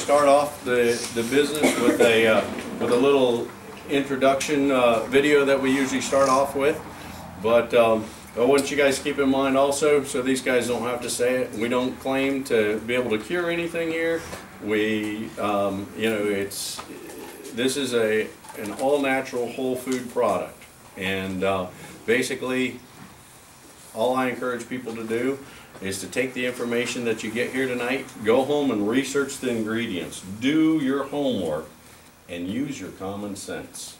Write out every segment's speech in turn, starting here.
start off the business with a little introduction video that we usually start off with. But I want you guys to keep in mind also, so these guys don't have to say it, we don't claim to be able to cure anything here. We, you know, this is an all-natural whole food product, and basically all I encourage people to do is to take the information that you get here tonight, go home and research the ingredients, do your homework, and use your common sense.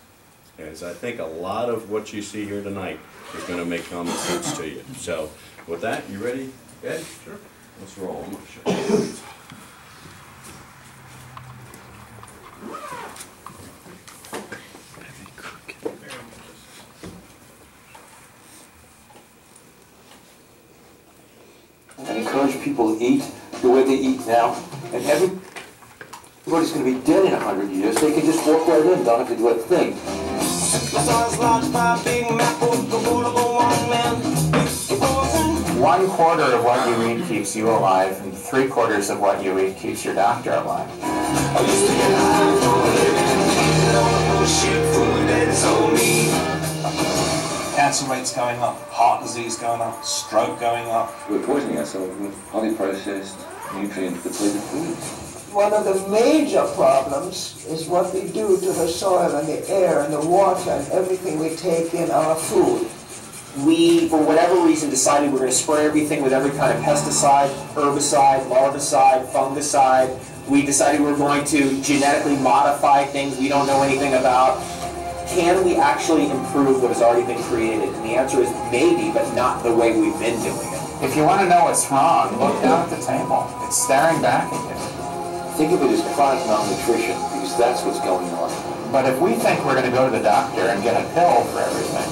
As I think a lot of what you see here tonight is going to make common sense to you. So with that, you ready, Ed? Sure. Let's roll. I'm going to show you. And encourage people to eat the way they eat now. And everybody's going to be dead in 100 years. They can just walk right in, don't have to do a thing. One quarter of what you eat keeps you alive, and 3/4 of what you eat keeps your doctor alive. Cancer rates going up, heart disease going up, stroke going up. We're poisoning ourselves with highly processed, nutrient-depleted foods. One of the major problems is what we do to the soil and the air and the water and everything we take in our food. We, for whatever reason, decided we're going to spray everything with every kind of pesticide, herbicide, larvicide, fungicide. We decided we're going to genetically modify things we don't know anything about. Can we actually improve what has already been created? And the answer is maybe, but not the way we've been doing it. If you want to know what's wrong, look down at the table. It's staring back at you. Think of it as chronic malnutrition, because that's what's going on. But if we think we're going to go to the doctor and get a pill for everything,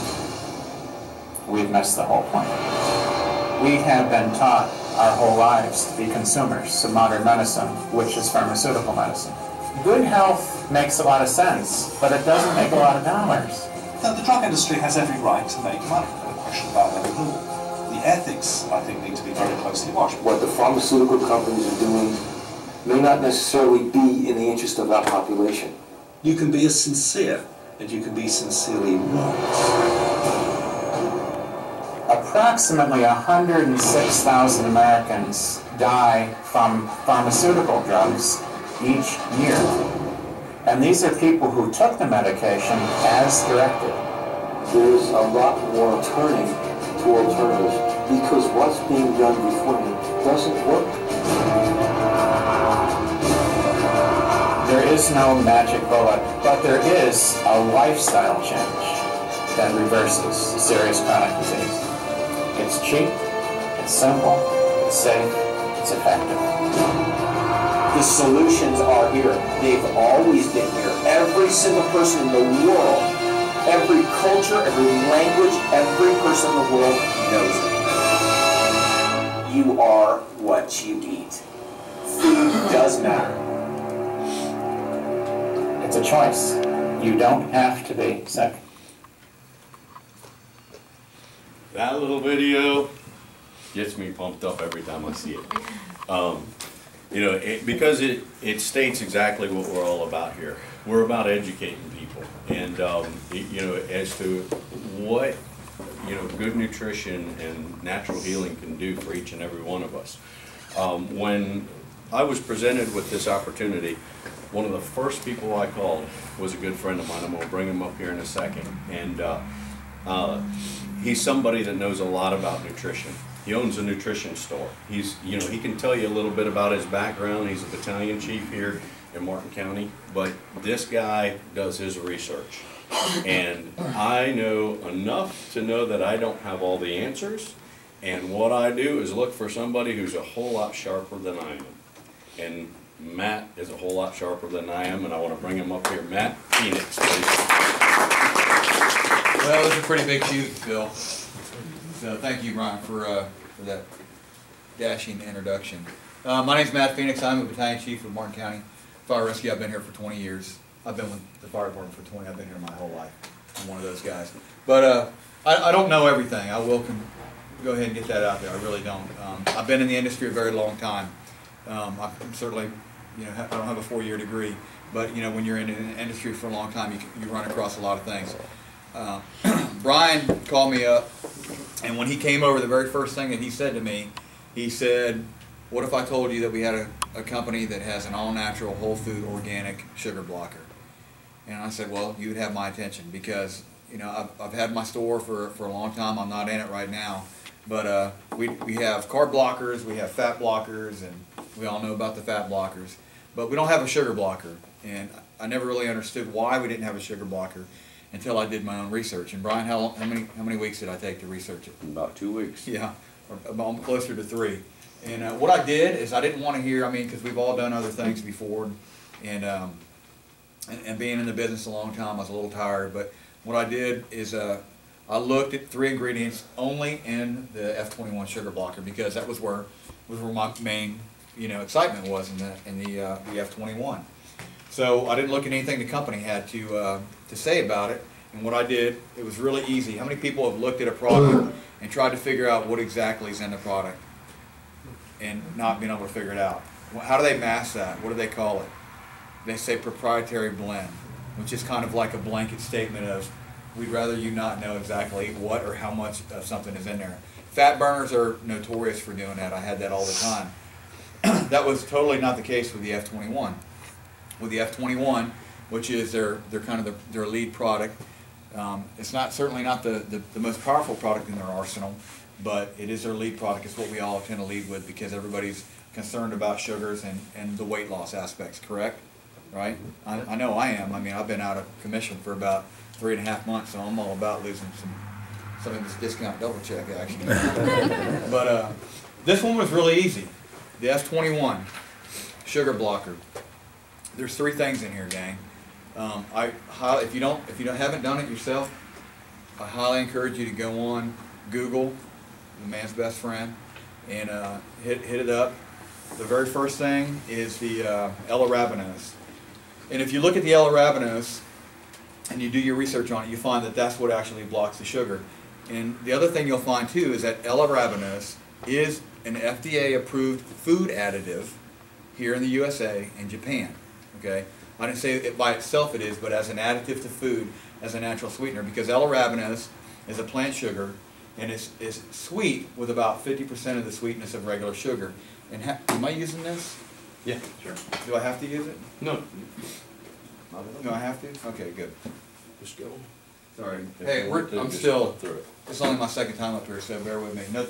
we've missed the whole point. We have been taught our whole lives to be consumers of modern medicine, which is pharmaceutical medicine. Good health makes a lot of sense, but it doesn't make a lot of dollars. The drug industry has every right to make money, no question about that at all. The ethics, I think, need to be very closely watched. What the pharmaceutical companies are doing may not necessarily be in the interest of our population. You can be as sincere, and you can be sincerely right. Approximately 106,000 Americans die from pharmaceutical drugs each year. And these are people who took the medication as directed. There's a lot more turning to alternatives because what's being done beforehand doesn't work. There is no magic bullet, but there is a lifestyle change that reverses serious chronic disease. It's cheap, it's simple, it's safe, it's effective. The solutions are here. They've always been here. Every single person in the world, every culture, every language, every person in the world knows it. You are what you eat. Food does matter. It's a choice. You don't have to be sick. That little video gets me pumped up every time I see it. You know, because it states exactly what we're all about here. We're about educating people, and you know, as to what, you know, good nutrition and natural healing can do for each and every one of us. When I was presented with this opportunity, one of the first people I called was a good friend of mine. I'm going to bring him up here in a second, and he's somebody that knows a lot about nutrition. He owns a nutrition store. He's, you know, he can tell you a little bit about his background. He's a battalion chief here in Martin County, but this guy does his research. And I know enough to know that I don't have all the answers, and what I do is look for somebody who's a whole lot sharper than I am. And Matt is a whole lot sharper than I am, and I want to bring him up here. Matt Phoenix, please. Well, those are pretty big shoes to fill. So thank you, Brian, for that dashing introduction. My name's Matt Phoenix. I'm a battalion chief of Martin County Fire Rescue. I've been here for 20 years. I've been with the fire department for 20. I've been here my whole life. I'm one of those guys. But I don't know everything. I will go ahead and get that out there. I really don't. I've been in the industry a very long time. I'm certainly I don't have a 4-year degree, but when you're in an industry for a long time, you run across a lot of things. Brian called me up, and when he came over, the very first thing that he said to me, he said, "What if I told you that we had a company that has an all-natural, whole food, organic sugar blocker?" And I said, "Well, you would have my attention, because I've had my store for a long time. I'm not in it right now, but we have carb blockers, we have fat blockers, and we all know about the fat blockers, but we don't have a sugar blocker." And I never really understood why we didn't have a sugar blocker until I did my own research. And Brian, how many weeks did I take to research it? About 2 weeks. Yeah, or closer to 3. And what I did is I didn't want to hear, because we've all done other things before, and being in the business a long time, I was a little tired. But what I did is I looked at 3 ingredients only in the F21 sugar blocker, because that was where my main excitement was in the F21. So I didn't look at anything the company had to say about it. And what I did, it was really easy. How many people have looked at a product and tried to figure out what exactly is in the product and not being able to figure it out? How do they mask that? What do they call it? They say proprietary blend, which is kind of like a blanket statement of, we'd rather you not know exactly what or how much of something is in there. Fat burners are notorious for doing that. I had that all the time. That was totally not the case with the F21. With the F21, which is their kind of their lead product, it's certainly not the most powerful product in their arsenal, but it is their lead product. It's what we all tend to lead with, because everybody's concerned about sugars and the weight loss aspects, correct? Right? I know I am. I've been out of commission for about 3.5 months, so I'm all about losing some of this discount double check action. But this one was really easy. The F21 sugar blocker. There's 3 things in here, gang. If you haven't done it yourself, I highly encourage you to go on Google, the man's best friend, and hit it up. The very first thing is the L-arabinose. And if you look at the L-arabinose and you do your research on it, you find that that's what actually blocks the sugar. And the other thing you'll find too is that L-arabinose is an FDA-approved food additive here in the USA and Japan. Okay, I didn't say it by itself it is, but as an additive to food, as a natural sweetener, because L-arabinose is a plant sugar, and it's sweet with about 50% of the sweetness of regular sugar. And am I using this? Yeah, sure. Do I have to use it? No. Do I have to? Okay, good. Just go. Sorry. Hey, I'm still. It's only my 2nd time up here, so bear with me. No,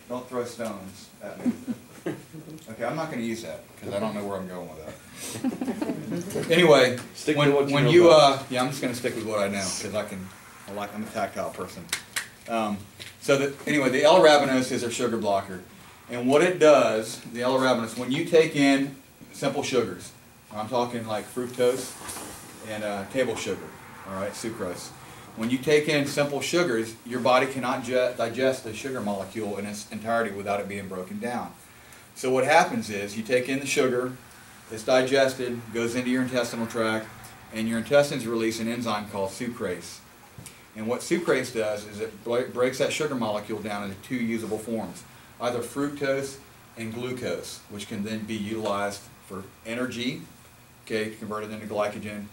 don't throw stones at me. Okay, I'm not going to use that because I don't know where I'm going with that. Anyway, yeah, I'm just going to stick with what I know because I'm a tactile person. Anyway, the L-arabinose is a sugar blocker, and what it does, the L-arabinose, when you take in simple sugars, I'm talking like fructose and table sugar, all right, sucrose. When you take in simple sugars, your body cannot digest the sugar molecule in its entirety without it being broken down. So what happens is you take in the sugar, it's digested, goes into your intestinal tract, and your intestines release an enzyme called sucrase. And what sucrase does is it breaks that sugar molecule down into 2 usable forms, either fructose and glucose, which can then be utilized for energy, okay, converted into glycogen.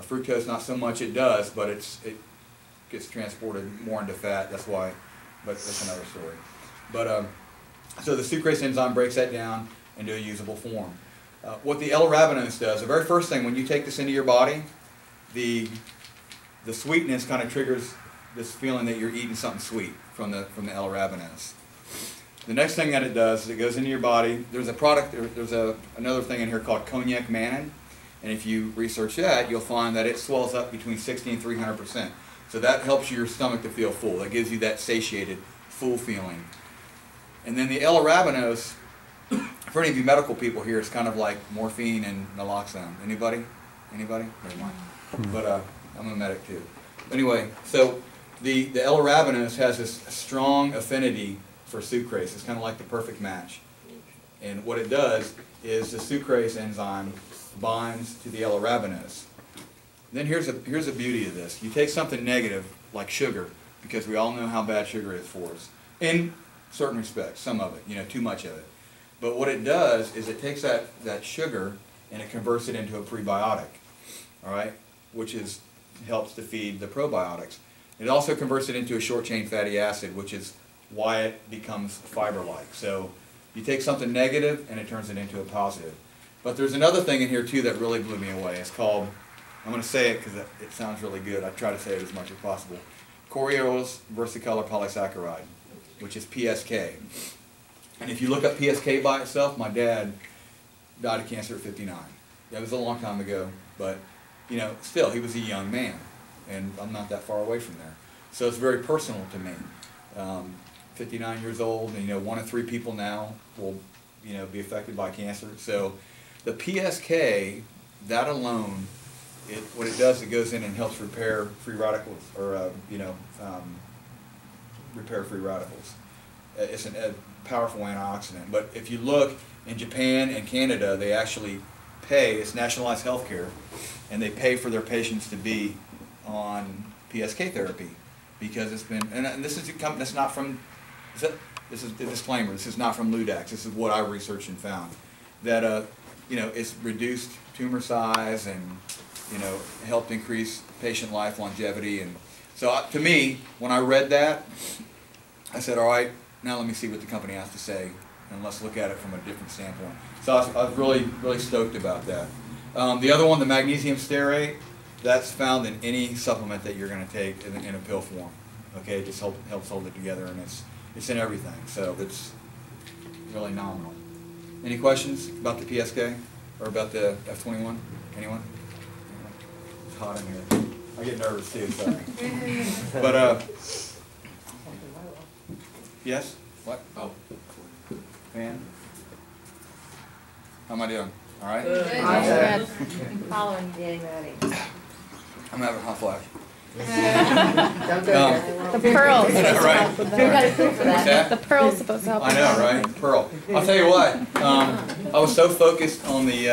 Fructose, not so much it does, but it gets transported more into fat, that's why, but that's another story. But so the sucrase enzyme breaks that down into a usable form. What the L-arabinose does, the very first thing, when you take this into your body, the sweetness kind of triggers this feeling that you're eating something sweet from the L-arabinose. The next thing that it does is it goes into your body. There's a product, there's another thing in here called cognac mannan, and if you research that, you'll find that it swells up between 60 and 300%. So that helps your stomach to feel full. That gives you that satiated, full feeling. And then the L-arabinose, for any of you medical people here, it's kind of like morphine and naloxone. Anybody? Anybody? Never mind. But I'm a medic too. Anyway, so the L-arabinose has this strong affinity for sucrase. It's kind of like the perfect match. And what it does is the sucrase enzyme binds to the L-arabinose. Then here's the beauty of this. You take something negative like sugar, because we all know how bad sugar is for us. In certain respects, some of it, too much of it. But what it does is it takes that sugar and it converts it into a prebiotic, all right, which helps to feed the probiotics. It also converts it into a short-chain fatty acid, which is why it becomes fiber-like. So you take something negative and it turns it into a positive. But there's another thing in here too that really blew me away. It's called, I'm going to say it because it sounds really good. I try to say it as much as possible. Coriolus versicolor polysaccharide, which is PSK. And if you look up PSK by itself, my dad died of cancer at 59. That was a long time ago, but you know, still, he was a young man, and I'm not that far away from there. So it's very personal to me. 59 years old, and you know, 1 in 3 people now will, you know, be affected by cancer. So the PSK, that alone, what it does, it goes in and helps repair free radicals, or repair free radicals. It's a powerful antioxidant. But if you look in Japan and Canada, they actually pay, it's nationalized health care, and they pay for their patients to be on PSK therapy because it's been, and this is not from, this is a disclaimer, this is not from Ludaxx, this is what I researched and found, that you know, it's reduced tumor size and, you know, helped increase patient life longevity. And so to me, when I read that, I said, all right, now let me see what the company has to say, and let's look at it from a different standpoint. So I was really stoked about that. The other one, the magnesium stearate, that's found in any supplement that you're going to take in a pill form. Okay, it just helps hold it together, and it's in everything. So it's really nominal. Any questions about the PSK or about the F21? Anyone? It's hot in here. I get nervous too. Sorry. But yes. What? Oh. Fan. How am I doing? All right? Good. Following you, getting ready. I'm having a hot flash. Don't go there. The pearl's supposed to help with that. The pearl's supposed to help with that. I know, right? Pearl. I'll tell you what, I was so focused on the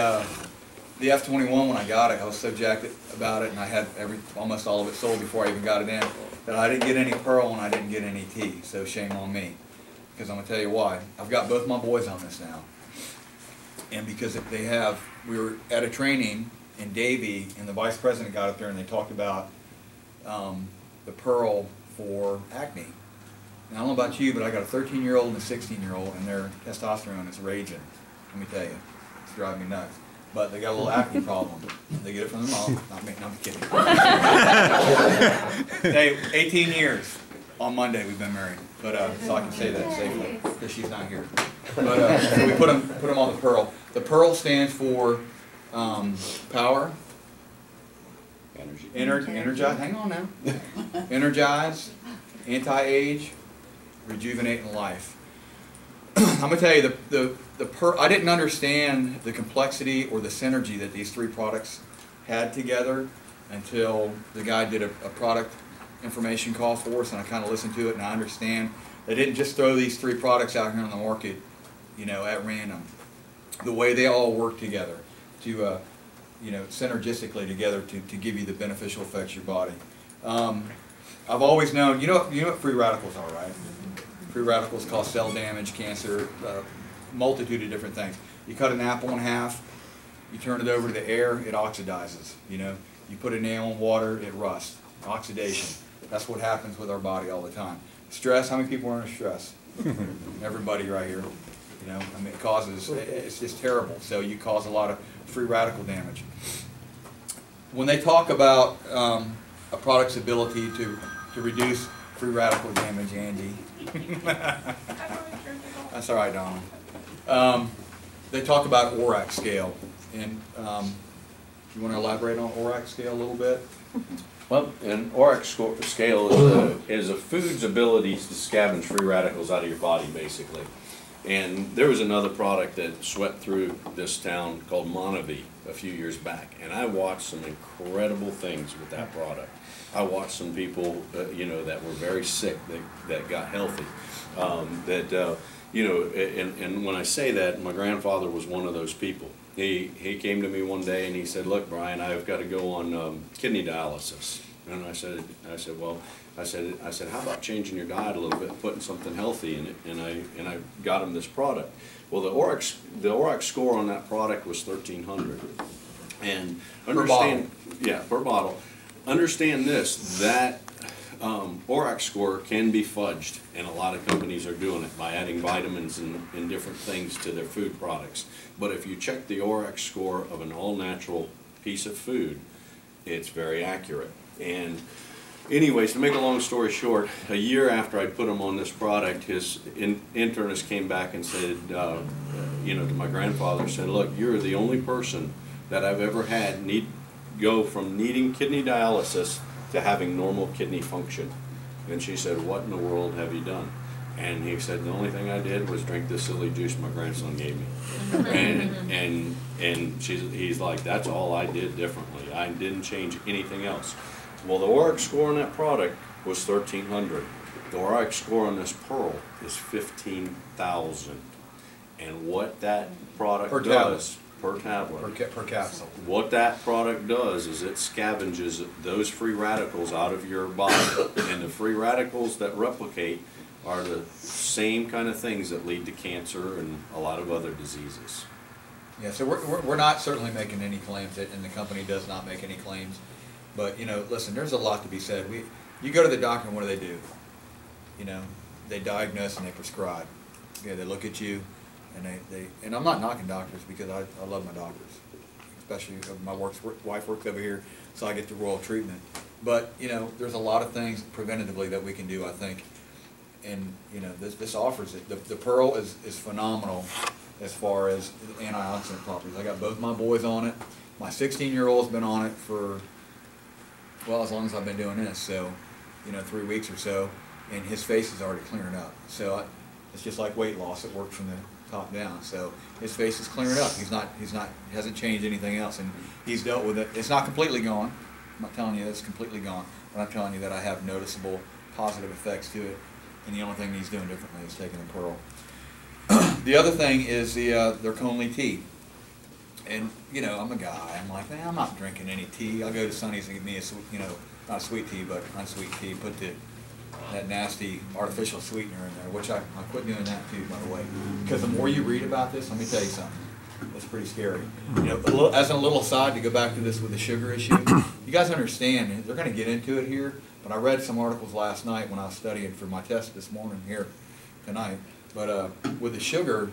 F21 when I got it. I was so jacked about it, and I had almost all of it sold before I even got it in, that I didn't get any pearl and I didn't get any tea. So shame on me. Because I'm going to tell you why. I've got both my boys on this now. And because we were at a training in Davie, and the vice president got up there and they talked about the pearl for acne. Now, I don't know about you, but I got a 13-year-old and a 16-year-old, and their testosterone is raging. Let me tell you, it's driving me nuts. But they got a little acne problem. They get it from their mom. Not me, no, I'm kidding. Hey, 18 years. On Monday we've been married, but so I can say that safely because she's not here. But so we put them on the pearl. The pearl stands for power, energize. Hang on now. Energize, anti-age, rejuvenate, and life. I'm gonna tell you the pearl. I didn't understand the complexity or the synergy that these 3 products had together until the guy did a product information call for us, and I kind of listened to it, and I understand they didn't just throw these 3 products out here on the market, you know, at random. The way they all work together to, you know, synergistically together to give you the beneficial effects of your body. I've always known, you know what free radicals are, right? Free radicals cause cell damage, cancer, multitude of different things. You cut an apple in half, you turn it over to the air, it oxidizes. You know, you put a nail in water, it rusts. Oxidation. That's what happens with our body all the time. Stress, how many people are under stress? Everybody right here. You know, I mean, it's just terrible. So you cause a lot of free radical damage. When they talk about a product's ability to reduce free radical damage, Angie. That's all right, Donna. They talk about ORAC scale. And you want to elaborate on ORAC scale a little bit? Well, an ORAC scale is a food's ability to scavenge free radicals out of your body, basically. And there was another product that swept through this town called Monavie a few years back, and I watched some incredible things with that product. I watched some people, you know, that were very sick that got healthy. You know, and when I say that, my grandfather was one of those people. He came to me one day and he said, "Look, Brian, I've got to go on kidney dialysis." And I said, well, I said, how about changing your diet a little bit, putting something healthy in it? And I got him this product. Well, the ORAC score on that product was 1,300. And understand, per bottle. Understand this, that ORAC score can be fudged, and a lot of companies are doing it by adding vitamins and different things to their food products. But if you check the ORAC score of an all-natural piece of food, it's very accurate. And anyways, to make a long story short, a year after I'd put him on this product, his internist came back and said, you know, to my grandfather, said, look, you're the only person that I've ever had go from needing kidney dialysis to having normal kidney function. And she said, what in the world have you done? And he said, the only thing I did was drink this silly juice my grandson gave me. And he's like, that's all I did differently. I didn't change anything else. Well, the ORAC score on that product was 1,300. The ORAC score on this Pearl is 15,000. And what that product does per tablet, per capsule. What that product does is it scavenges those free radicals out of your body, and the free radicals that replicate are the same kind of things that lead to cancer and a lot of other diseases. Yeah, so we're not certainly making any claims, and the company does not make any claims. But, you know, listen, there's a lot to be said. You go to the doctor and what do? You know, they diagnose and they prescribe. Yeah, they look at you, and and I'm not knocking doctors because I love my doctors, especially my wife works over here, so I get the royal treatment. But, you know, there's a lot of things preventatively that we can do, I think. And, you know, this offers it. The Pearl is phenomenal as far as antioxidant properties. I got both my boys on it. My 16-year-old's been on it for, well, as long as I've been doing this, so, you know, 3 weeks or so, and his face is already clearing up. So it's just like weight loss. It works from the top down. So his face is clearing up. He hasn't changed anything else, and he's dealt with it. It's not completely gone. I'm not telling you it's completely gone, but I'm telling you that I have noticeable positive effects to it, and the only thing he's doing differently is taking the Pearl. The other thing is their KonLi tea. And, you know, I'm a guy. I'm like, man, I'm not drinking any tea. I'll go to Sonny's and get me a, you know, not sweet tea, but unsweet tea. Put that nasty artificial sweetener in there, which I quit doing that too, by the way. Because the more you read about this, let me tell you something. It's pretty scary. You know, as a little aside, to go back to this with the sugar issue, you guys understand, they're going to get into it here, but I read some articles last night when I was studying for my test this morning here tonight. But with the sugar,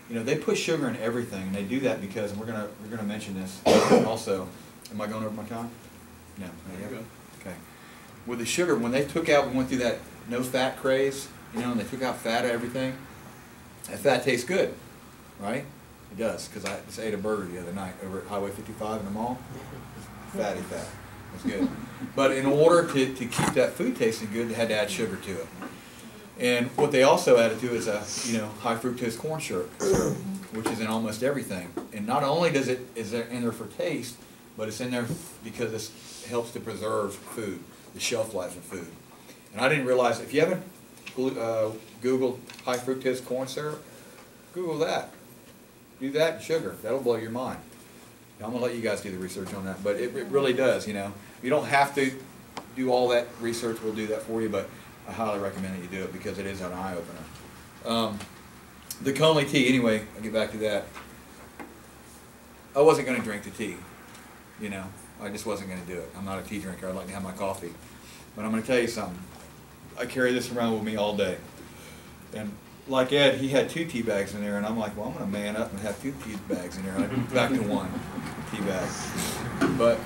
you know, they put sugar in everything, and they do that because, and we're gonna mention this also. Am I going over my time? No. Okay. With the sugar, when they went through that no fat craze, you know, and they took out fat of everything, that fat tastes good, right? It does, because I just ate a burger the other night over at Highway 55 in the mall. Fatty fat. It's good. But in order to keep that food tasting good, they had to add sugar to it. And what they also added to is a, you know, high fructose corn syrup, which is in almost everything. And not only is it in there for taste, but it's in there because it helps to preserve food, the shelf life of food. And I didn't realize, if you haven't Googled high fructose corn syrup, Google that. Do that and sugar. That'll blow your mind. Now, I'm going to let you guys do the research on that, but it really does, you know. You don't have to do all that research. We'll do that for you, but I highly recommend that you do it because it is an eye-opener. The KonLi tea, anyway, I'll get back to that. I wasn't going to drink the tea, you know. I just wasn't going to do it. I'm not a tea drinker. I like to have my coffee. But I'm going to tell you something. I carry this around with me all day. And like Ed, he had 2 tea bags in there, and I'm like, well, I'm going to man up and have 2 tea bags in there. And I went back to 1 tea bag. But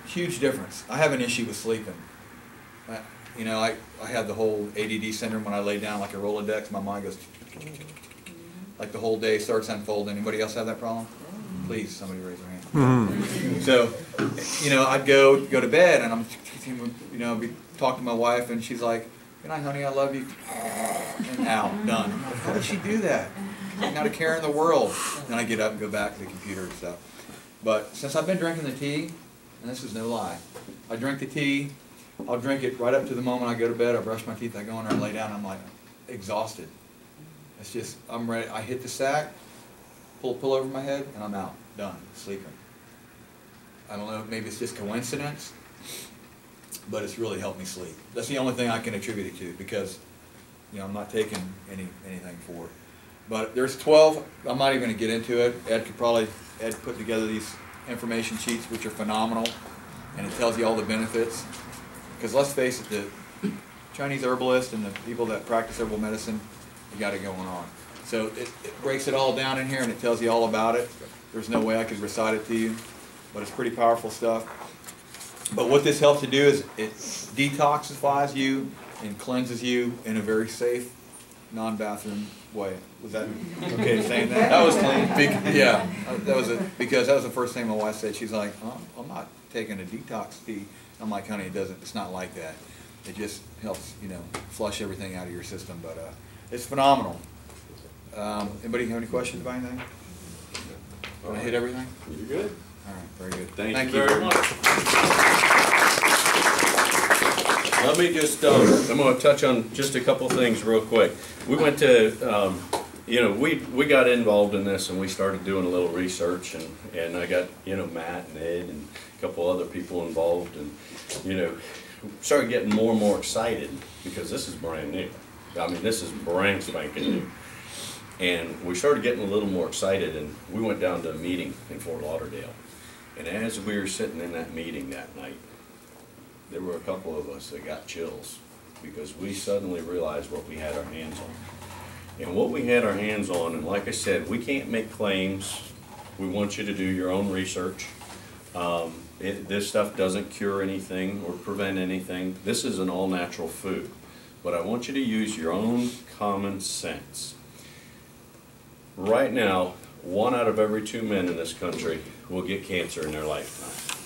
huge difference. I have an issue with sleeping. You know, I have the whole ADD syndrome. When I lay down like a Rolodex, my mind goes like the whole day starts unfolding. Anybody else have that problem? Please, somebody raise their hand. So, you know, I'd go to bed, and I'm, you know, be talking to my wife, and she's like, "Good night, honey, I love you," and out, done. How did she do that? Not a care in the world. Then I get up and go back to the computer and stuff. But since I've been drinking the tea, and this is no lie, I drink the tea. I'll drink it right up to the moment I go to bed. I brush my teeth. I go in there and lay down. I'm like exhausted. It's just, I'm ready. I hit the sack, pull a pillow over my head, and I'm out. Done. Sleeping. I don't know, maybe it's just coincidence, but it's really helped me sleep. That's the only thing I can attribute it to, because, you know, I'm not taking anything for it. But there's 12, I'm not even going to get into it. Ed put together these information sheets, which are phenomenal, and it tells you all the benefits. Because let's face it, the Chinese herbalists and the people that practice herbal medicine, they got it going on. So it breaks it all down in here, and it tells you all about it. There's no way I could recite it to you, but it's pretty powerful stuff. But what this helps to do is it detoxifies you and cleanses you in a very safe, non-bathroom way. Was that okay saying that? That was clean. Yeah, because that was the first thing my wife said. She's like, oh, I'm not taking a detox tea. I'm like, honey, it's not like that. It just helps, you know, flush everything out of your system. But it's phenomenal. Anybody have any questions about anything? Did I hit everything? You're good. All right, very good. Thank you very much. Let me just, I'm going to touch on just a couple things real quick. We went to, you know, we got involved in this and we started doing a little research, and I got, you know, Matt and Ed and a couple other people involved, and, you know, started getting more and more excited because this is brand new. I mean, this is brand spanking new. And we started getting a little more excited, and we went down to a meeting in Fort Lauderdale. And as we were sitting in that meeting that night, there were a couple of us that got chills because we suddenly realized what we had our hands on. And what we had our hands on, and like I said, we can't make claims. We want you to do your own research. This stuff doesn't cure anything or prevent anything. This is an all-natural food. But I want you to use your own common sense. Right now, 1 out of every 2 men in this country will get cancer in their lifetime.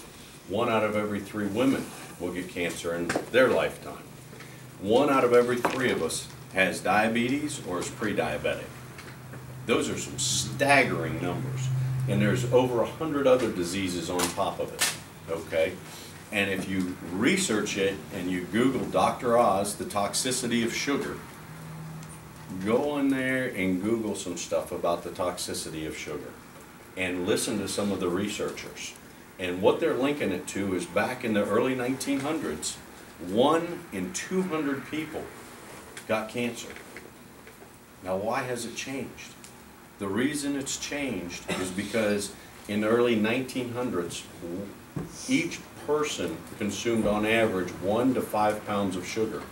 1 out of every 3 women will get cancer in their lifetime. 1 out of every 3 of us has diabetes or is pre-diabetic. Those are some staggering numbers. And there's over 100 other diseases on top of it, okay? And if you research it and you Google Dr. Oz, the toxicity of sugar, go on there and Google some stuff about the toxicity of sugar and listen to some of the researchers. And what they're linking it to is back in the early 1900s, 1 in 200 people got cancer. Now, why has it changed? The reason it's changed is because in the early 1900s, each person consumed on average 1 to 5 pounds of sugar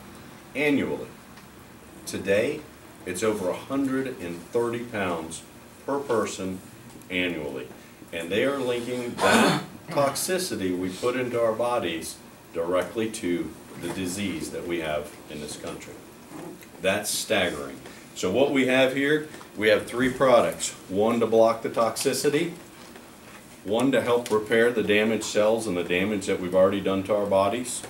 annually. Today, it's over 130 pounds per person annually. And they are linking that toxicity we put into our bodies directly to the disease that we have in this country. That's staggering. So what we have here, we have 3 products. 1 to block the toxicity, 1 to help repair the damaged cells and the damage that we've already done to our bodies,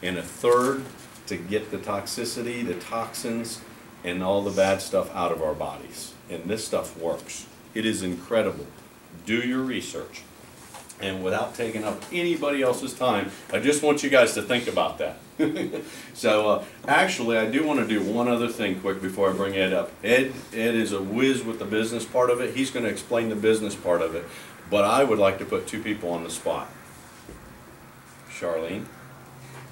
and a 3rd to get the toxicity, the toxins, and all the bad stuff out of our bodies. And this stuff works. It is incredible. Do your research. And without taking up anybody else's time, I just want you guys to think about that. So actually, I do want to do one other thing quick before I bring Ed up. Ed is a whiz with the business part of it. He's going to explain the business part of it. But I would like to put 2 people on the spot. Charlene,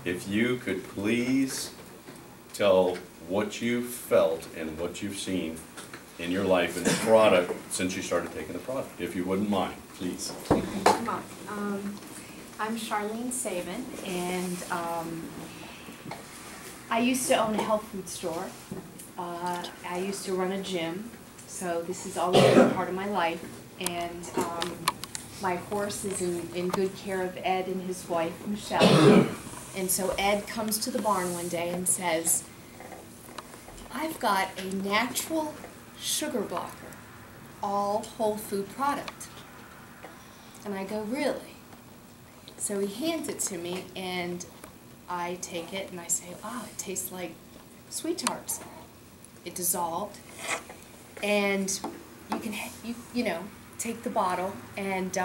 if you could please tell what you've felt and what you've seen in your life in the product since you started taking the product, if you wouldn't mind, please. Come on. I'm Charlene Saban, and I used to own a health food store. I used to run a gym, so this has always been a part of my life. And my horse is in good care of Ed and his wife, Michelle. And so Ed comes to the barn one day and says, I've got a natural sugar blocker, all whole food product. And I go, really? So he hands it to me, and I take it, and I say, oh, it tastes like sweet tarts. It dissolved, and you can, you know, take the bottle, and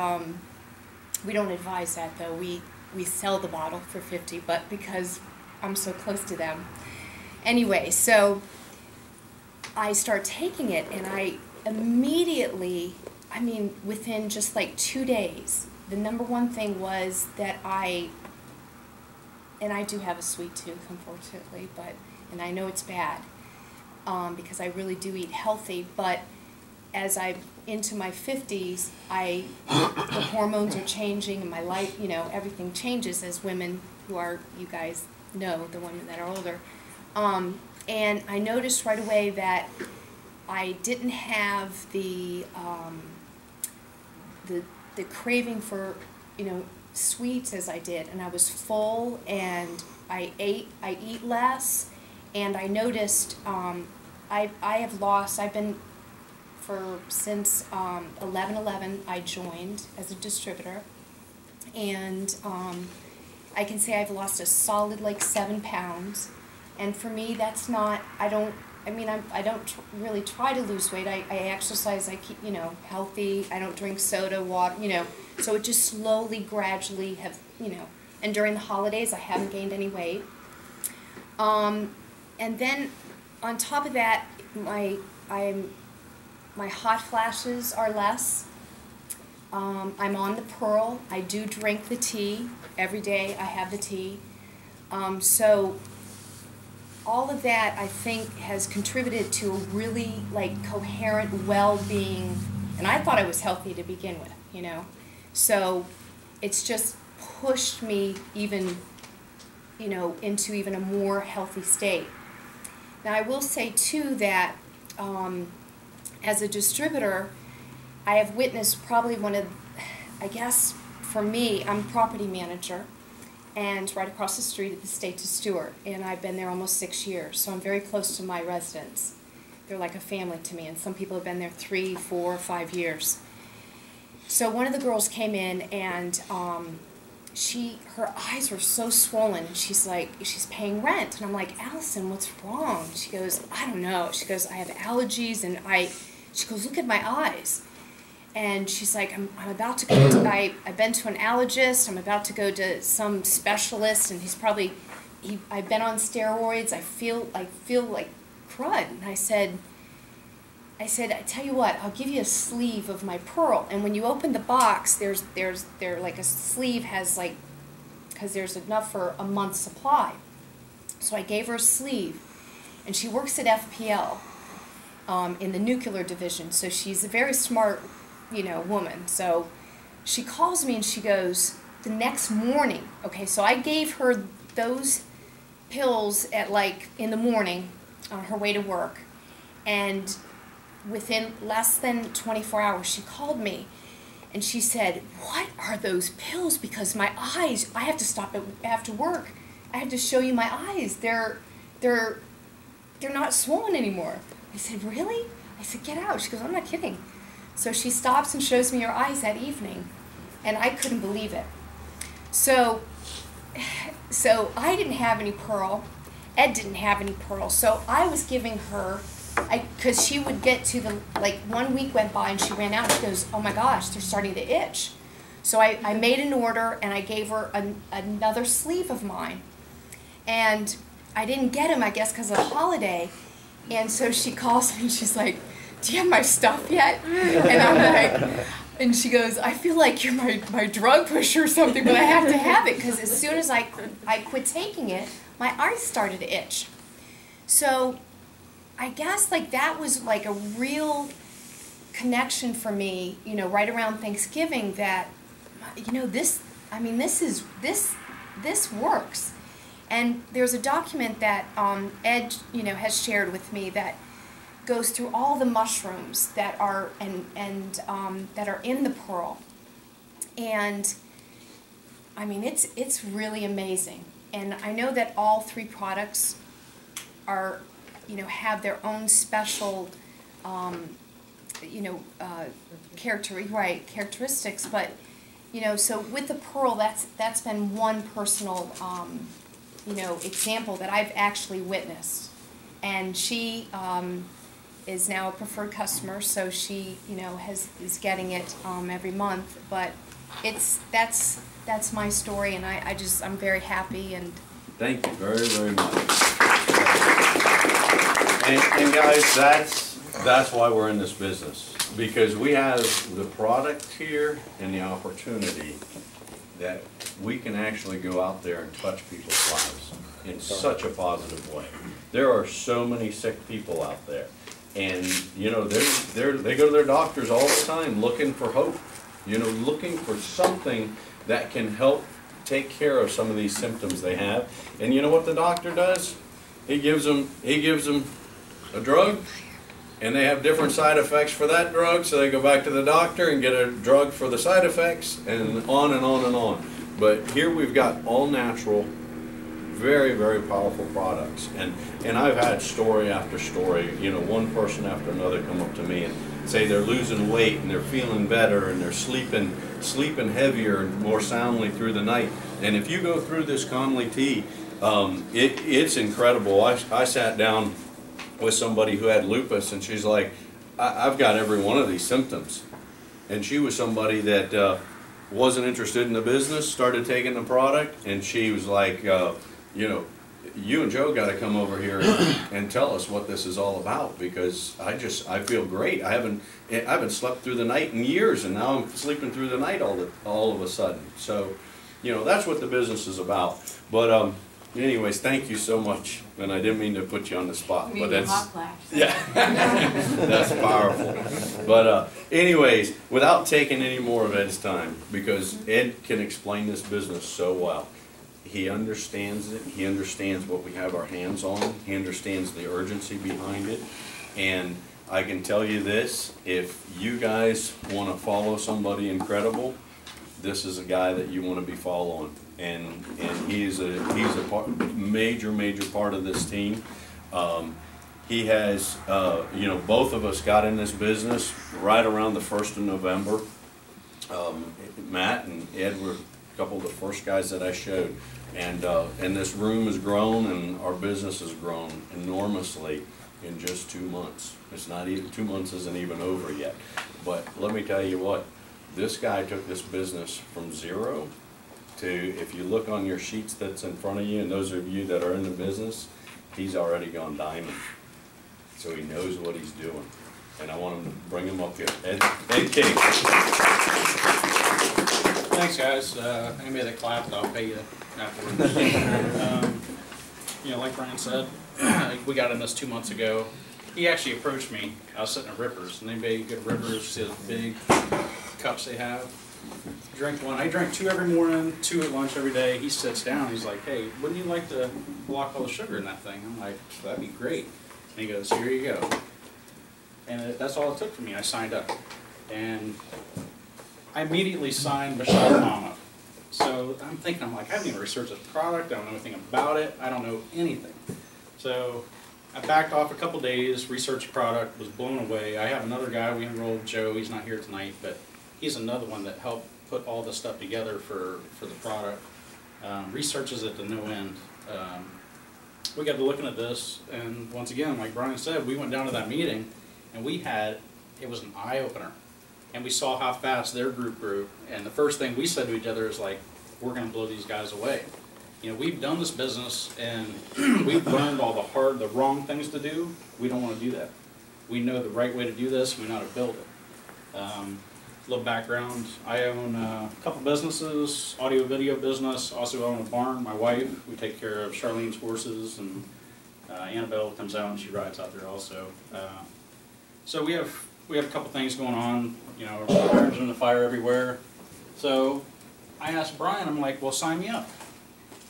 we don't advise that, though. We sell the bottle for $50, but because I'm so close to them. Anyway, so I start taking it, and I immediately, I mean, within just like 2 days, the number one thing was that and I do have a sweet tooth, unfortunately, and I know it's bad, because I really do eat healthy, but as I'm into my 50s, the hormones are changing, and my life, everything changes as women who are, you guys know, the women that are older. And I noticed right away that I didn't have the craving for, sweets as I did, and I was full, and I eat less, and I noticed I have lost, I've been since 11/11 I joined as a distributor, and I can say I've lost a solid like 7 pounds, and for me that's not, I don't really try to lose weight. I exercise, I keep, healthy, I don't drink soda, water, so it just slowly, gradually have, and during the holidays I haven't gained any weight. And then on top of that, my hot flashes are less. I'm on the Pearl. I do drink the tea. Every day I have the tea. So all of that, I think, has contributed to a really coherent well-being, and I thought I was healthy to begin with, So it's just pushed me even, into even a more healthy state. Now I will say too that as a distributor, I have witnessed probably one of, I guess for me, I'm a property manager, and right across the street at the State to Stewart, and I've been there almost 6 years, so I'm very close to my residents. They're like a family to me, and some people have been there 3, 4, 5 years. So one of the girls came in, and her eyes were so swollen, and she's paying rent, and I'm like, Allison, what's wrong? She goes, I don't know. She goes, I have allergies, and she goes, look at my eyes. And she's like, I'm about to go to, I've been to an allergist, I'm about to go to some specialist, and I've been on steroids, I feel like crud. And I said, I tell you what, I'll give you a sleeve of my Pearl, and when you open the box, there's like a sleeve has because there's enough for a month's supply. So I gave her a sleeve, and she works at FPL in the nuclear division, so she's a very smart, woman. So she calls me and she goes, the next morning, okay, so I gave her those pills at in the morning on her way to work, and within less than 24 hours she called me and she said, what are those pills? Because my eyes, I have to stop after work. I have to show you my eyes. They're not swollen anymore. I said, really? I said, get out. She goes, I'm not kidding. So she stops and shows me her eyes that evening, and I couldn't believe it. So I didn't have any Pearl. Ed didn't have any Pearl. So I was giving her, because she would get to the, 1 week went by and she ran out. She goes, oh my gosh, they're starting to itch. So I made an order and I gave her another sleeve of mine. And I didn't get them, I guess, because of the holiday. And so she calls me and she's like, do you have my stuff yet? And I'm like, and she goes, I feel like you're my drug pusher or something, but I have to have it, because as soon as I quit taking it, my eyes started to itch. So I guess that was a real connection for me, right around Thanksgiving, that, this works. And there's a document that Ed, has shared with me that goes through all the mushrooms that are that are in the Pearl, and it's really amazing. And I know that all 3 products are, have their own special, characteristics. But so with the Pearl, that's been one personal, example that I've actually witnessed, and she is now a preferred customer, so she, is getting it every month. But that's my story, and I'm very happy. And thank you very, very much. And guys, that's why we're in this business, because we have the product here and the opportunity that we can actually go out there and touch people's lives in such a positive way. There are so many sick people out there, and you know they go to their doctors all the time looking for hope, you know, looking for something that can help take care of some of these symptoms they have. And you know what the doctor does? He gives them a drug, and they have different side effects for that drug, so they go back to the doctor and get a drug for the side effects, and on and on and on. But here we've got all natural, very, very powerful products. And I've had story after story, you know, one person after another come up to me and say they're losing weight and they're feeling better and they're sleeping heavier and more soundly through the night. And if you go through this KonLi tea, it's incredible. I sat down with somebody who had lupus, and she's like, I've got every one of these symptoms. And she was somebody that wasn't interested in the business, started taking the product, and she was like, you know, you and Joe got to come over here and tell us what this is all about, because I feel great. I haven't slept through the night in years, and now I'm sleeping through the night all of a sudden. So, you know, that's what the business is about. But anyways, thank you so much. And I didn't mean to put you on the spot, but that's that's powerful. But anyways, without taking any more of Ed's time, because Ed can explain this business so well. He understands it. He understands what we have our hands on. He understands the urgency behind it. And I can tell you this, if you guys want to follow somebody incredible, this is a guy that you want to be following. And he's a major part of this team. He has, you know, both of us got in this business right around the 1st of November. Matt and Ed were a couple of the first guys that I showed. And this room has grown, and our business has grown enormously in just 2 months. It's not even, 2 months isn't even over yet. But let me tell you what, this guy took this business from zero to, if you look on your sheets that's in front of you, and those of you that are in the business, he's already gone diamond. So he knows what he's doing. And I want him to bring him up here. Ed King. Thanks, guys. Anybody that clapped, I'll pay you afterwards. You know, like Brian said, we got in this 2 months ago. He actually approached me. I was sitting at Rippers, and anybody go to Rippers, see those big cups they have. Drink one. I drink 2 every morning, 2 at lunch every day. He sits down. He's like, "Hey, wouldn't you like to block all the sugar in that thing?" I'm like, "That'd be great." And he goes, "Here you go." And that's all it took for me. I signed up, and I immediately signed Michelle's mom up. So I'm thinking, I'm like, I haven't even researched this product. I don't know anything about it. I don't know anything. So I backed off a couple days, researched the product, was blown away. I have another guy we enrolled, Joe. He's not here tonight, but he's another one that helped put all this stuff together for the product. Researches it to no end. We got to looking at this, and once again, like Brian said, we went down to that meeting, and it was an eye-opener. And we saw how fast their group grew. And the first thing we said to each other is like, we're going to blow these guys away. You know, we've done this business, and we've learned all the wrong things to do. We don't want to do that. We know the right way to do this. We know how to build it. Little background, I own a couple businesses, audio video business, also own a barn. My wife, we take care of Charlene's horses, and Annabelle comes out and she rides out there also. So we have a couple things going on, you know, irons in the fire everywhere. So I asked Brian, I'm like, well, sign me up.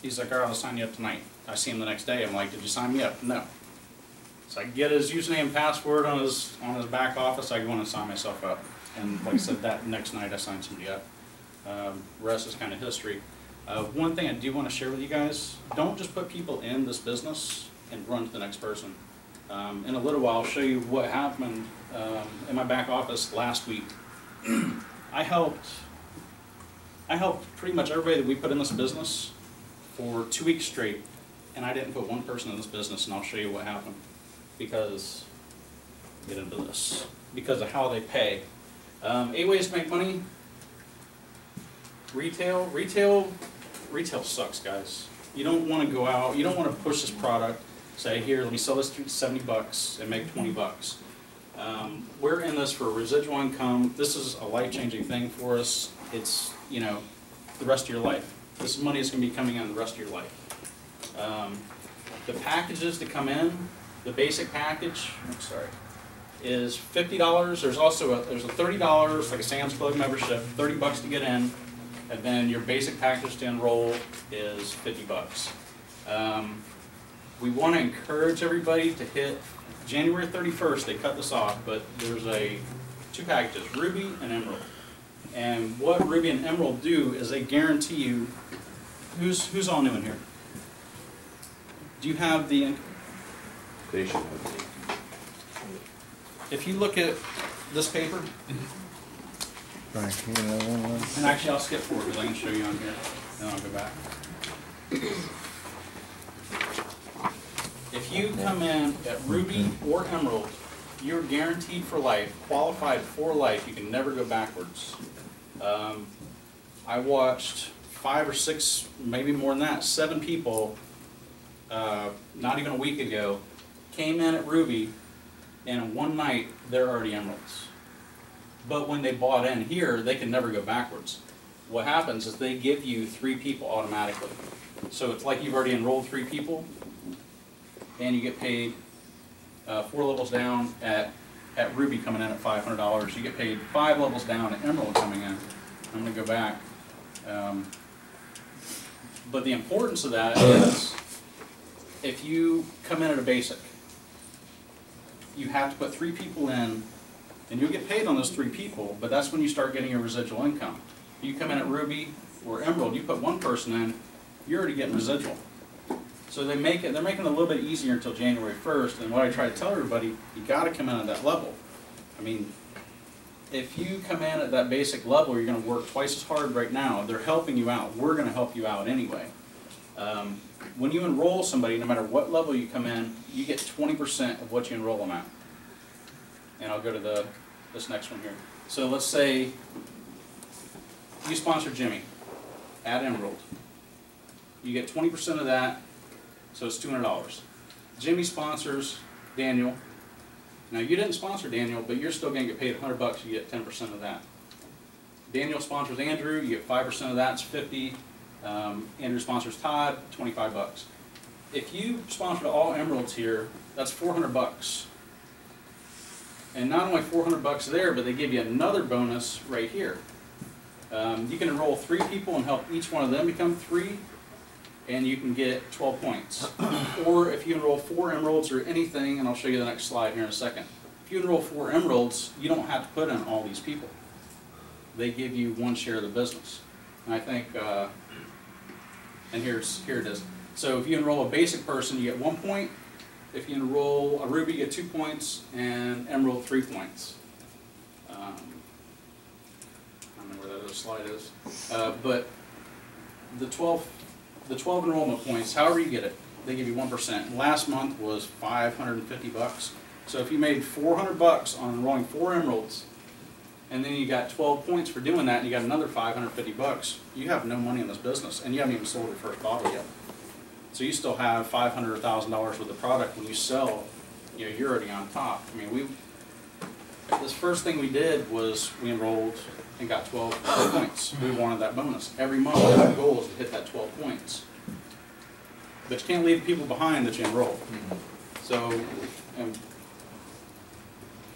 He's like, all right, I'll sign you up tonight. I see him the next day. I'm like, did you sign me up? No. So I get his username and password on his back office. I go in and sign myself up. And like I said, that next night I signed somebody up. Rest is kind of history. One thing I do want to share with you guys, don't just put people in this business and run to the next person. In a little while, I'll show you what happened in my back office last week. I helped pretty much everybody that we put in this business for 2 weeks straight, and I didn't put one person in this business, and I'll show you what happened. Because, get into this, because of how they pay. 8 ways to make money. Retail sucks, guys. You don't want to go out, you don't want to push this product, say, here, let me sell this for $70 and make 20 bucks. We're in this for residual income. This is a life-changing thing for us. It's, you know, the rest of your life. This money is going to be coming in the rest of your life. The packages that come in, the basic package, is $50. There's also there's a $30, like a Sam's Club membership, $30 to get in, and then your basic package to enroll is $50. We want to encourage everybody to hit January 31st. They cut this off, but there's two packages, Ruby and Emerald. And what Ruby and Emerald do is they guarantee you, who's all new in here? Do you have the? They should have. If you look at this paper, and actually I'll skip forward because I can show you on here, and I'll go back. If you come in at Ruby or Emerald, you're guaranteed for life, qualified for life. You can never go backwards. I watched 5 or 6, maybe more than that, 7 people, not even a week ago, came in at Ruby, and in one night, they're already Emeralds. But when they bought in here, they can never go backwards. What happens is they give you 3 people automatically. So it's like you've already enrolled 3 people, and you get paid 4 levels down at Ruby coming in at $500. You get paid 5 levels down at Emerald coming in. I'm going to go back. But the importance of that is if you come in at a basic, you have to put 3 people in, and you'll get paid on those 3 people, but that's when you start getting your residual income. You come in at Ruby or Emerald, you put 1 person in, you're already getting residual. So they're making it a little bit easier until January 1st, and what I try to tell everybody, you got to come in at that level. I mean, if you come in at that basic level, you're going to work twice as hard right now. They're helping you out. We're going to help you out anyway. When you enroll somebody, no matter what level you come in, you get 20% of what you enroll them at. And I'll go to this next one here. So let's say you sponsor Jimmy at Emerald. You get 20% of that, so it's $200. Jimmy sponsors Daniel. Now you didn't sponsor Daniel, but you're still going to get paid $100. You get 10% of that. Daniel sponsors Andrew. You get 5% of that. It's $50. Andrew sponsors Todd. $25. If you sponsored all Emeralds here, that's $400. And not only $400 there, but they give you another bonus right here. You can enroll 3 people and help each one of them become 3. And you can get 12 points. Or if you enroll 4 Emeralds or anything, and I'll show you the next slide here in a second. If you enroll 4 Emeralds, you don't have to put in all these people. They give you 1 share of the business. And I think, and here it is. So if you enroll a basic person, you get 1 point. If you enroll a Ruby, you get 2 points, and Emerald 3 points. I don't know where that other slide is. But the 12 enrollment points, however you get it, they give you 1%. Last month was $550. So if you made $400 on enrolling 4 Emeralds, and then you got 12 points for doing that, and you got another $550, you have no money in this business, and you haven't even sold your first bottle yet. So you still have $500 or $1,000 worth of product when you sell. You know, you're already on top. I mean, this first thing we did was we enrolled and got 12 points. We wanted that bonus. Every month, our goal is to hit that 12 points. But you can't leave the people behind that you enroll. So,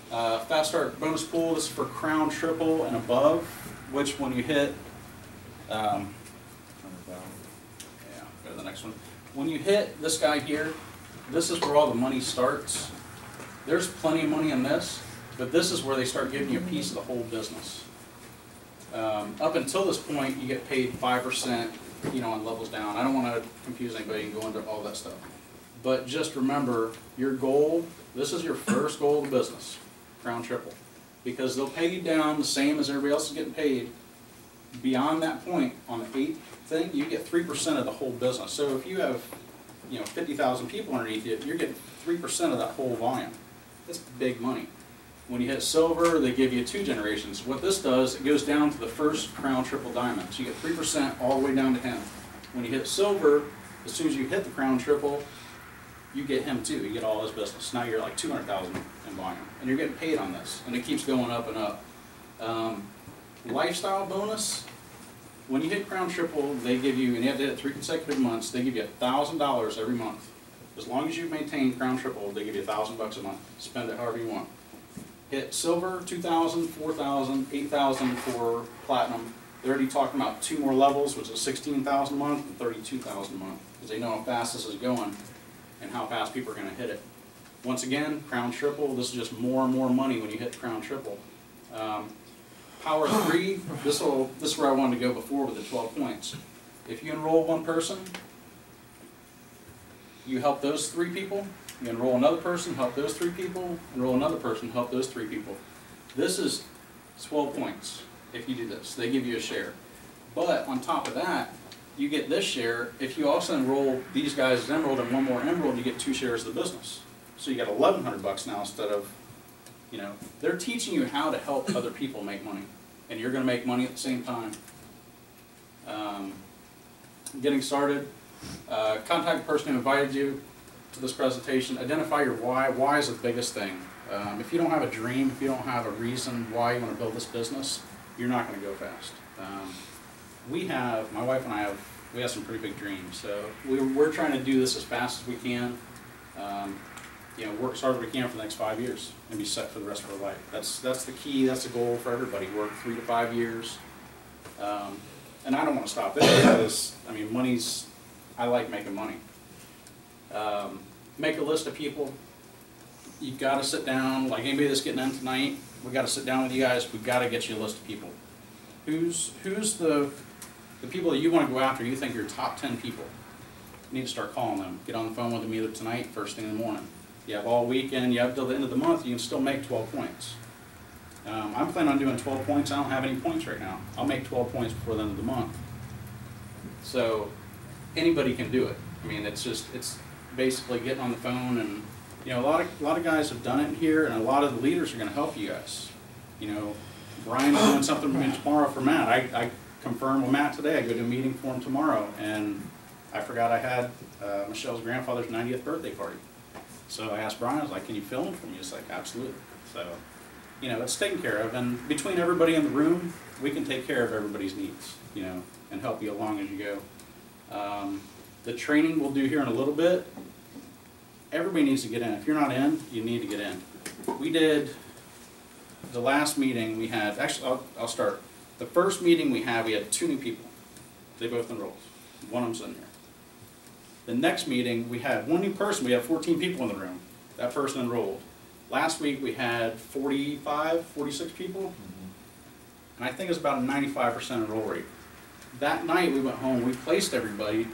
Fast Start bonus pool, this is for Crown Triple and above, which when you hit, go to the next one. When you hit this guy here, this is where all the money starts. There's plenty of money in this, but this is where they start giving you a piece of the whole business. Up until this point, you get paid 5%, you know, on levels down. I don't want to confuse anybody and go into all that stuff. But just remember, your goal, this is your first goal of the business, Crown Triple. Because they'll pay you down the same as everybody else is getting paid. Beyond that point, on the 8th thing, you get 3% of the whole business. So if you have, you know, 50,000 people underneath you, you're getting 3% of that whole volume. That's big money. When you hit silver, they give you 2 generations. What this does, it goes down to the first Crown Triple Diamond. So you get 3% all the way down to him. When you hit silver, as soon as you hit the Crown Triple, you get him too. You get all his business. Now you're like 200,000 in volume, and you're getting paid on this, and it keeps going up and up. Lifestyle bonus. When you hit Crown Triple, they give you, and you have to hit it 3 consecutive months. They give you $1,000 every month. As long as you maintain Crown Triple, they give you $1,000 a month. Spend it however you want. Hit Silver, 2,000, 4,000, 8,000 for Platinum. They're already talking about 2 more levels, which is 16,000 a month and 32,000 a month, because they know how fast this is going and how fast people are going to hit it. Once again, Crown Triple, this is just more and more money when you hit Crown Triple. Power 3, this is where I wanted to go before with the 12 points. If you enroll one person, you help those 3 people, you enroll another person, help those 3 people, enroll another person, help those 3 people. This is 12 points if you do this. They give you a share. But on top of that, you get this share. If you also enroll these guys as Emerald and one more Emerald, you get 2 shares of the business. So you got $1,100 now instead of, you know, they're teaching you how to help other people make money. And you're going to make money at the same time. Getting started. Contact the person who invited you to this presentation. Identify your why. Why is the biggest thing. If you don't have a dream, if you don't have a reason why you want to build this business, you're not going to go fast. My wife and I have some pretty big dreams. So we're trying to do this as fast as we can. You know, work as hard as we can for the next 5 years and be set for the rest of our life. That's the key. That's the goal for everybody. Work 3 to 5 years. And I don't want to stop there because, I mean, I like making money. Make a list of people. You've got to sit down, like anybody that's getting in tonight, we've got to sit down with you guys. We've got to get you a list of people. Who's the people that you want to go after, you think are your top 10 people? You need to start calling them. Get on the phone with them either tonight, first thing in the morning. You have all weekend, you have till the end of the month, you can still make 12 points. I'm planning on doing 12 points. I don't have any points right now. I'll make 12 points before the end of the month. So anybody can do it. I mean, it's basically getting on the phone, and you know, a lot of guys have done it here, and a lot of the leaders are going to help you guys. You know, Brian's doing something for me tomorrow for Matt. I confirmed with Matt today. I go to a meeting for him tomorrow, and I forgot I had Michelle's grandfather's 90th birthday party. So I asked Brian, I was like, can you film for me? He's like, absolutely. So, you know, it's taken care of. And between everybody in the room, we can take care of everybody's needs, you know, and help you along as you go. The training we'll do here in a little bit, everybody needs to get in. If you're not in, you need to get in. We did, the last meeting we had, actually, I'll start. The first meeting we had 2 new people. They both enrolled. One of them's in there. The next meeting, we had 1 new person. We had 14 people in the room. That person enrolled. Last week, we had 45, 46 people. And I think it's about a 95% enroll rate. That night, we went home, we placed everybody,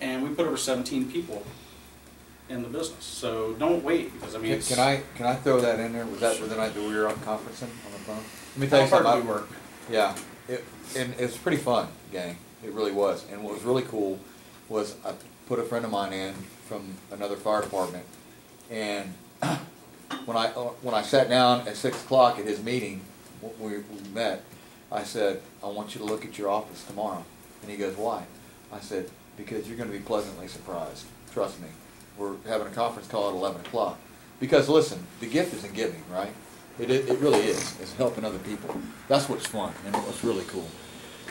and we put over 17 people in the business. So don't wait, because I mean, can I throw that in there? Was that the night that we were conferencing on the phone? Let me tell you something. How hard do we work? Yeah, and it's pretty fun, gang. It really was. And what was really cool was I put a friend of mine in from another fire department, and when I sat down at 6 o'clock at his meeting, we met, I said, I want you to look at your office tomorrow. And he goes, why? I said, because you're going to be pleasantly surprised. Trust me. We're having a conference call at 11 o'clock. Because listen, the gift is in giving, right? It really is. It's helping other people. That's what's fun, and what's really cool.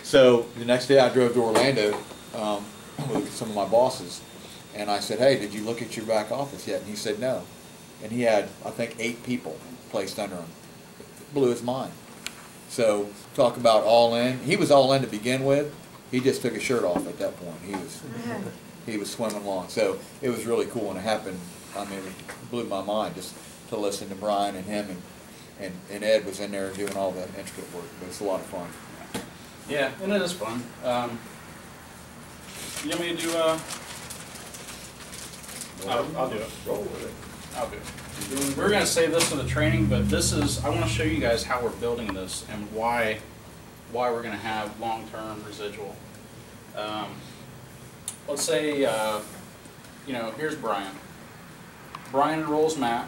So the next day I drove to Orlando with some of my bosses, and I said, hey, did you look at your back office yet? And he said no. And he had, I think, 8 people placed under him. It blew his mind. So talk about all in. He was all in to begin with. He just took his shirt off at that point. He was swimming along. So it was really cool, and it happened. I mean, it blew my mind just to listen to Brian and him, and Ed was in there doing all the intricate work. But it's a lot of fun. Yeah, and it is fun. You want me to do? I'll do it. Roll with it. I'll do it. We're going to save this for the training, but I want to show you guys how we're building this and why we're going to have long-term residual. Let's say, you know, here's Brian. Brian enrolls Matt.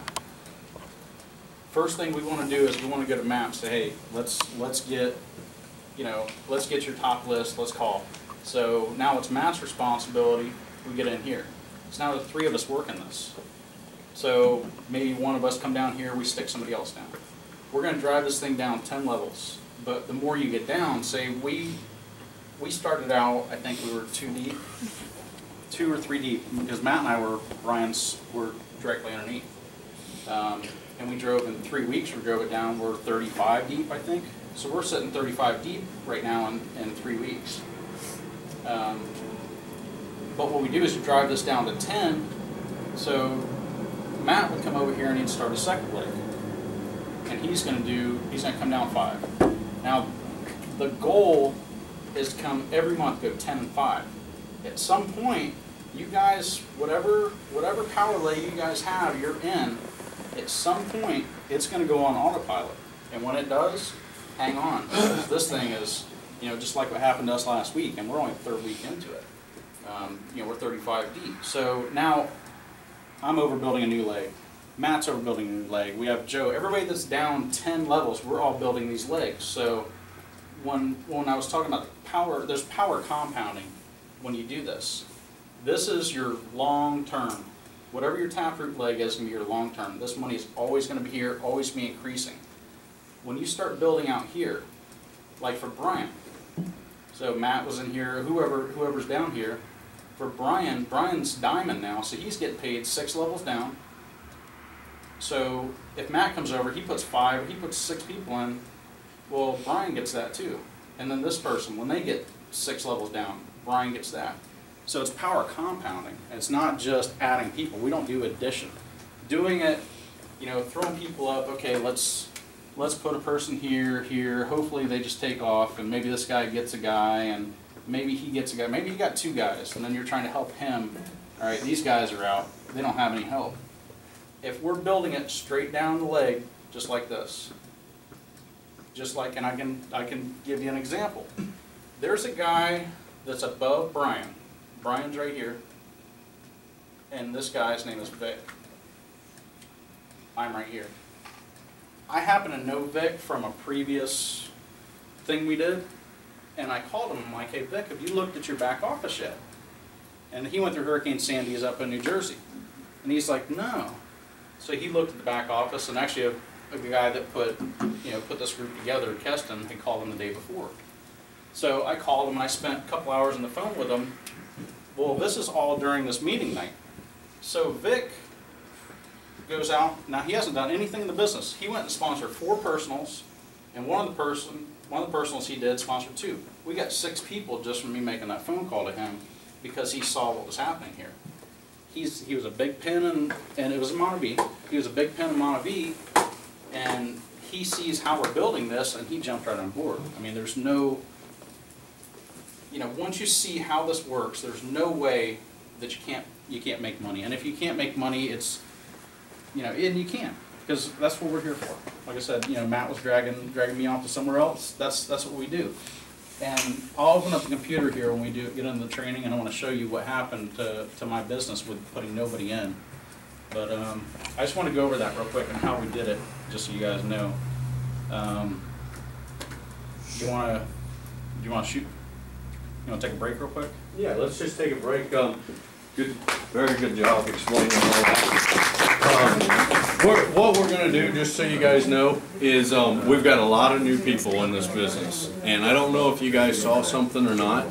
First thing we want to do is we want to go to Matt and say, hey, let's get your top list. Let's call. So now it's Matt's responsibility. We get in here. So now there's 3 of us working this. So maybe one of us come down here, we stick somebody else down. We're going to drive this thing down 10 levels. But the more you get down, say we started out, I think we were 2 deep, 2 or 3 deep, because Matt and I were directly underneath. And we drove in 3 weeks, we drove it down, we're 35 deep, I think. So we're sitting 35 deep right now in 3 weeks. But what we do is we drive this down to 10, so Matt would come over here and he'd start a second leg. And he's gonna come down 5. Now, the goal is to come every month, go 10 and 5. At some point, you guys, whatever power leg you guys have, you're in, at some point, it's gonna go on autopilot. And when it does, hang on, because this thing is, just like what happened to us last week, and we're only the 3rd week into it. We're 35 deep. So now, I'm overbuilding a new leg. Matt's overbuilding a new leg. We have Joe. Everybody that's down 10 levels, we're all building these legs. So when I was talking about the power, there's power compounding when you do this. This is your long term. Whatever your taproot leg is going to be your long term. This money is always going to be here, always be increasing. When you start building out here, like for Brian, so Matt was in here, whoever's down here, for Brian's diamond now, so he's getting paid 6 levels down. So if Matt comes over, he puts 5, he puts 6 people in, well, Brian gets that too. And then this person, when they get 6 levels down, Brian gets that. So it's power compounding. It's not just adding people. We don't do addition. Doing it, throwing people up, okay, let's put a person here, hopefully they just take off, and maybe this guy gets a guy, and maybe he gets a guy, maybe you got 2 guys, and then you're trying to help him. All right, these guys are out, they don't have any help. If we're building it straight down the leg, just like this, and I can give you an example. There's a guy that's above Brian. Brian's right here, and this guy's name is Vic. I'm right here. I happen to know Vic from a previous thing we did, and I called him. I'm like, hey Vic, have you looked at your back office yet? And he went through Hurricane Sandy, he's up in New Jersey. And he's like, no. So he looked at the back office, and actually a guy that put this group together, Keston, had called him the day before. So I called him and I spent a couple hours on the phone with him. Well, this is all during this meeting night. So Vic goes out, now he hasn't done anything in the business. He went and sponsored 4 personals, and one of the personals he did sponsored 2. We got 6 people just from me making that phone call to him because he saw what was happening here. He was a big pen, and it was in Monterey. He was a big pen in Monterey, and he sees how we're building this, and he jumped right on board. I mean, there's no, once you see how this works, there's no way that you can't make money. And if you can't make money, it's, and you can't, because that's what we're here for. Like I said, Matt was dragging me off to somewhere else. That's what we do. And I'll open up the computer here when we get into the training, and I want to show you what happened to my business with putting nobody in. But I just want to go over that real quick and how we did it, just so you guys know. Do you want to shoot? You want to take a break real quick? Yeah, let's just take a break. Very good job explaining all that. What we're going to do, just so you guys know, is we've got a lot of new people in this business. And I don't know if you guys saw something or not.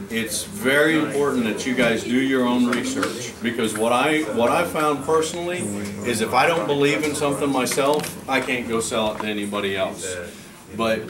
It's very important that you guys do your own research, because what I found personally is if I don't believe in something myself, I can't go sell it to anybody else. But